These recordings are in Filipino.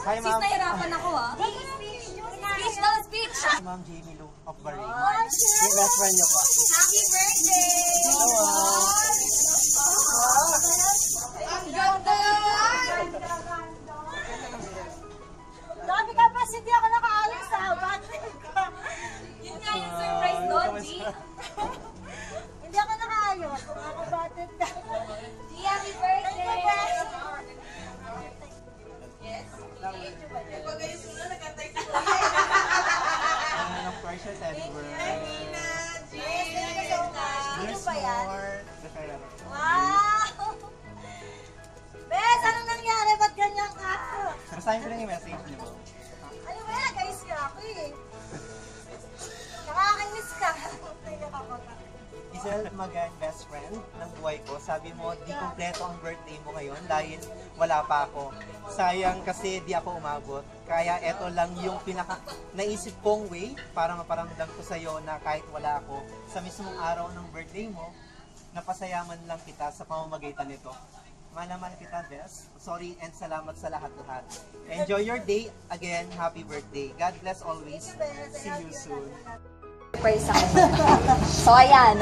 Hi, Sis, ma'am. nahirapan ako ah. Speech daw, speech! Ma'am Jamie Lou of Bahrain. Yung best friend niyo po. Happy birthday! Ang ganda! Dami ka pa, hindi ako nakaalis ha. Bakit ka? Yun nga yung surprise doon, G. Hindi ako nakaayos. Kumakabatid ka. G, happy birthday! Of course, happy birthday. Ano ba yan? More. Wow! Bes, anong nangyari? Ba't ganyan ka? Basahin ko lang yung message niyo. Ano ba yan? Guys ka ako eh. Nakakainis ka. Isel Magan, best friend ng buhay ko. Sabi mo, di kompleto ang birthday mo ngayon dahil wala pa ako. Sayang kasi di ako umabot. Kaya eto lang yung pinaka naisip kong way para maparamdam ko sa'yo na kahit wala ako, sa mismong araw ng birthday mo, napasayaman lang kita sa pamamagitan nito. Malaman kita, Bes. Sorry and salamat sa lahat-lahat. Enjoy your day. Again, happy birthday. God bless always. See you soon. Surprise ako. So, ayan.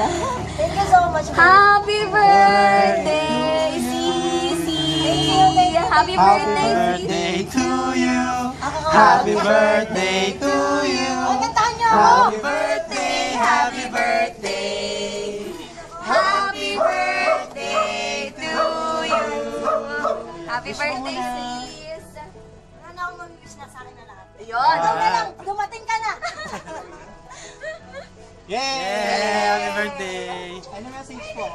Thank you so much. Happy birthday, Sisi! Happy birthday, birthday to you. Happy birthday to you. Kantahan niyo ako. Happy birthday, happy birthday. Happy birthday to you! Happy birthday, sis! Ano akong mag-wish na sa akin na lahat? Ayun! Ikaw na lang, dumating ka na. Yay! Happy birthday! Ano message po?